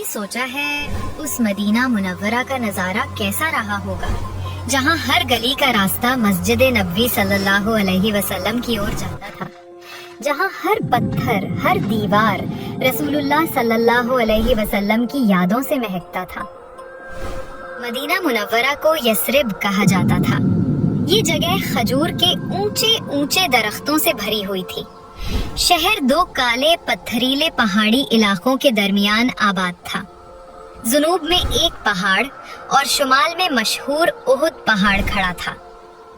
सोचा है उस मदीना मुनव्वरा का नजारा कैसा रहा होगा, जहाँ हर गली का रास्ता मस्जिद नबवी सल्लल्लाहु अलैहि वसल्लम की ओर जाता था, जहाँ हर पत्थर हर दीवार रसूलुल्लाह सल्लल्लाहु अलैहि वसल्लम की यादों से महकता था। मदीना मुनव्वरा को यस्रिब कहा जाता था। ये जगह खजूर के ऊंचे ऊंचे दरख्तों से भरी हुई थी। शहर दो काले पत्थरीले पहाड़ी इलाकों के दरमियान आबाद था। जुनूब में एक पहाड़ और शुमाल में मशहूर उहुद पहाड़ खड़ा था।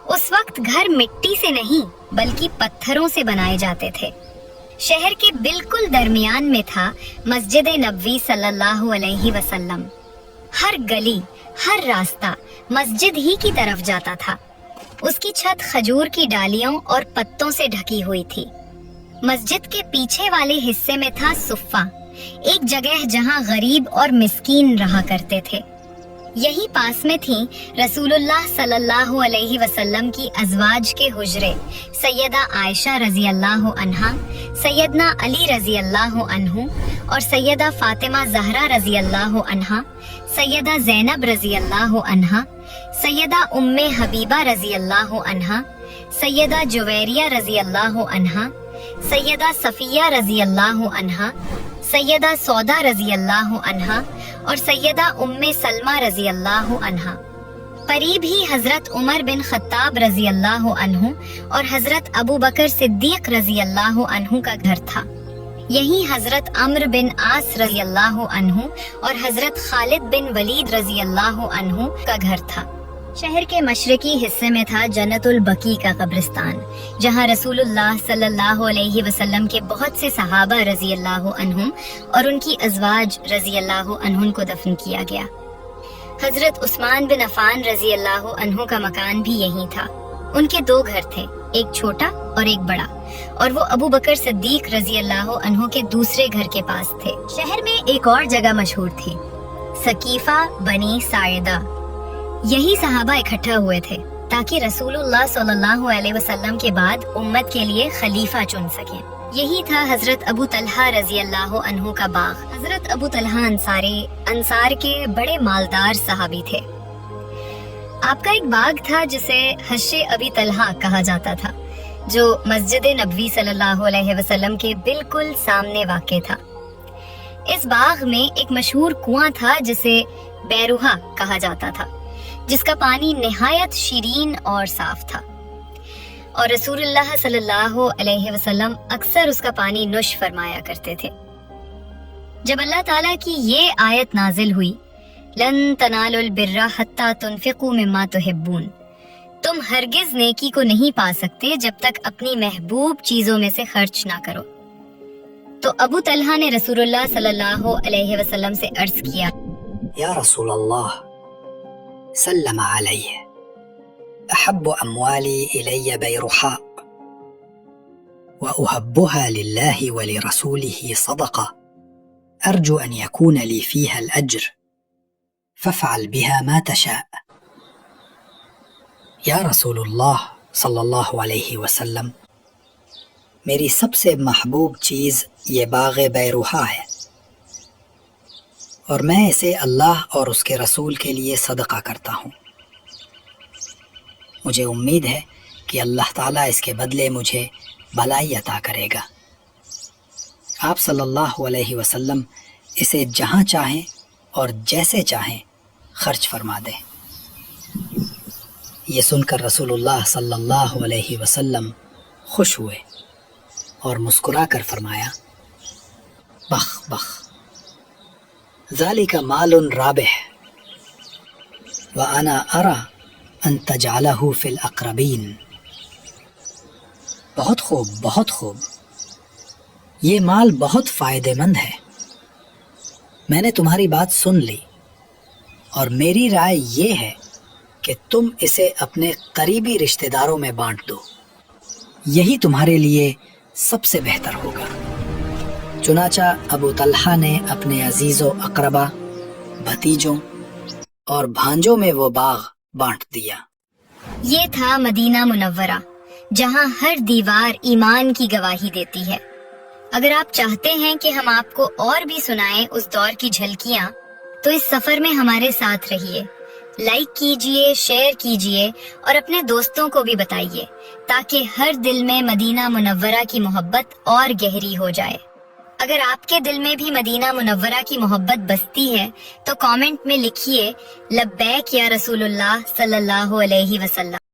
उस वक्त घर मिट्टी से नहीं बल्कि पत्थरों से बनाए जाते थे। शहर के बिल्कुल दरमियान में था मस्जिद नबवी सल्लल्लाहु अलैहि वसल्लम। हर गली हर रास्ता मस्जिद ही की तरफ जाता था। उसकी छत खजूर की डालियों और पत्तों से ढकी हुई थी। मस्जिद के पीछे वाले हिस्से में था सुफ़ा, एक जगह जहां गरीब और मिस्कीन रहा करते थे। यही पास में थी रसूलुल्लाह सल्लल्लाहु अलैहि वसल्लम की अज़वाज के हुजरे, सैयदा आयशा रज़ी अल्लाह अन्हा, सैयदना अली रज़ी अल्लाह अन्हु और सैयदा फातिमा ज़हरा रज़ी अल्लाह अन्हा, सैयदा ज़ैनब रज़ी अल्लाह अन्हा, सैयदा उम्मे हबीबा रज़ी अल्लाह अन्हा, सैयदा जुवैरिया रज़ी अल्लाह अन्हा, सैयदा सफिया रज़ी अल्लाह अन्हा, सैयदा सौदा रज़ी अल्लाह अन्हा और सैयदा उम्मे सलमा रज़ी अल्लाह अन्हा। करीब ही हजरत उमर बिन खत्ताब रज़ी अल्लाह अन्हु और हजरत अबू बकर सिद्दीक रज़ी अल्लाह अन्हु का घर था। यहीं हजरत अम्र बिन आस रज़ी अल्लाह अन्हु और हजरत खालिद बिन वलीद रज़ी अल्लाह अन्हु का घर था। शहर के मशरकी हिस्से में था जन्नतुल बकी का कब्रिस्तान, जहां रसूलुल्लाह सल्लल्लाहु अलैहि वसल्लम के बहुत से सहाबा रज़ी अल्लाह अन्हुम और उनकी अज़वाज रज़ी अल्लाह अन्हुन को दफन किया गया। हजरत उस्मान बिन अफ़ान रज़ी अल्लाह अन्हु का मकान भी यहीं था। उनके दो घर थे, एक छोटा और एक बड़ा, और वो अबू बकर सिद्दीक रज़ी अल्लाह अन्हु के दूसरे घर के पास थे। शहर में एक और जगह मशहूर थी, सकीफा बनी साइदा। यही सहाबा इकट्ठा हुए थे ताकि रसूलुल्लाह सल्लल्लाहु अलैहि वसल्लम के बाद उम्मत के लिए खलीफा चुन सकें। यही था हजरत अबू तलहा रज़ी अल्लाह अन्हु का बाग। हजरत अबू तलहा अंसार के बड़े मालदार सहाबी थे। आपका एक बाग था जिसे हश्शे अबी तलहा कहा जाता था, जो मस्जिद नबवी सल्लल्लाहु अलैहि वसल्लम के बिल्कुल सामने वाक़े था। इस बाग में एक मशहूर कुआं था जिसे बैरुहा कहा जाता था, जिसका पानी निहायत शीरीन और साफ था, और रसूलुल्लाह सल्लल्लाहु अलैहि वसल्लम अक्सर उसका पानी नुश फरमाया करते थे। जब अल्लाह ताला की ये आयत नाजिल हुई, लन तनालुल बिर्रा हत्ता तुनफिकू मिम्मा तुहिब्बून, तुम हरगिज नेकी को नहीं पा सकते जब तक अपनी महबूब चीजों में से खर्च ना करो, तो अबू तलहा ने रसूलुल्लाह सल्लल्लाहु अलैहि वसल्लम से अर्ज किया, या रसूल अल्लाह सल्लम अलैहि अहब्बु अम्वाली इलैया बैरुहा व उहब्बुहा लिल्लाहि व लिरसूलिहि सदक़ा अर्जु अन यकून ली फीहा अल-अज्र फफ़अल बिहा मा तशा। या रसूलुल्लाह सल्लल्लाहु अलैहि वसल्लम, मेरी सबसे महबूब चीज़ ये बाग़ बैरुहा है और मैं इसे अल्लाह और उसके रसूल के लिए सदका करता हूँ। मुझे उम्मीद है कि अल्लाह ताला इसके बदले मुझे भलाई अता करेगा। आप सल्लल्लाहु अलैहि वसल्लम इसे जहाँ चाहें और जैसे चाहें खर्च फरमा दें। ये सुनकर रसूलुल्लाह सल्लल्लाहु अलैहि वसल्लम खुश हुए और मुस्कुरा कर फरमाया, बख बख ज़ालिका मालुन राबिह व अना अरा अन तजअलहु फिल अक़रबीन। बहुत खूब, बहुत खूब, ये माल बहुत फ़ायदेमंद है। मैंने तुम्हारी बात सुन ली और मेरी राय ये है कि तुम इसे अपने करीबी रिश्तेदारों में बांट दो, यही तुम्हारे लिए सबसे बेहतर होगा। चुनाचा अबू तलहा ने अपने अजीज़ो अक़रबा, भतीजों और भांजों में वो बाग बांट दिया। ये था मदीना मुनव्वरा, जहाँ हर दीवार ईमान की गवाही देती है। اگر آپ چاہتے ہیں کہ ہم آپ کو اور بھی سنائیں اس دور کی جھلکیاں تو اس سفر میں ہمارے ساتھ رہیے، لائک کیجئے، شیئر کیجئے اور اپنے دوستوں کو بھی بتائیے تاکہ ہر دل میں مدینہ منورہ کی محبت اور گہری ہو جائے۔ اگر آپ کے دل میں بھی مدینہ منورہ کی محبت بستی ہے تو کامنٹ میں لکھیے لبیک یا رسول اللہ صلی اللہ علیہ وسلم۔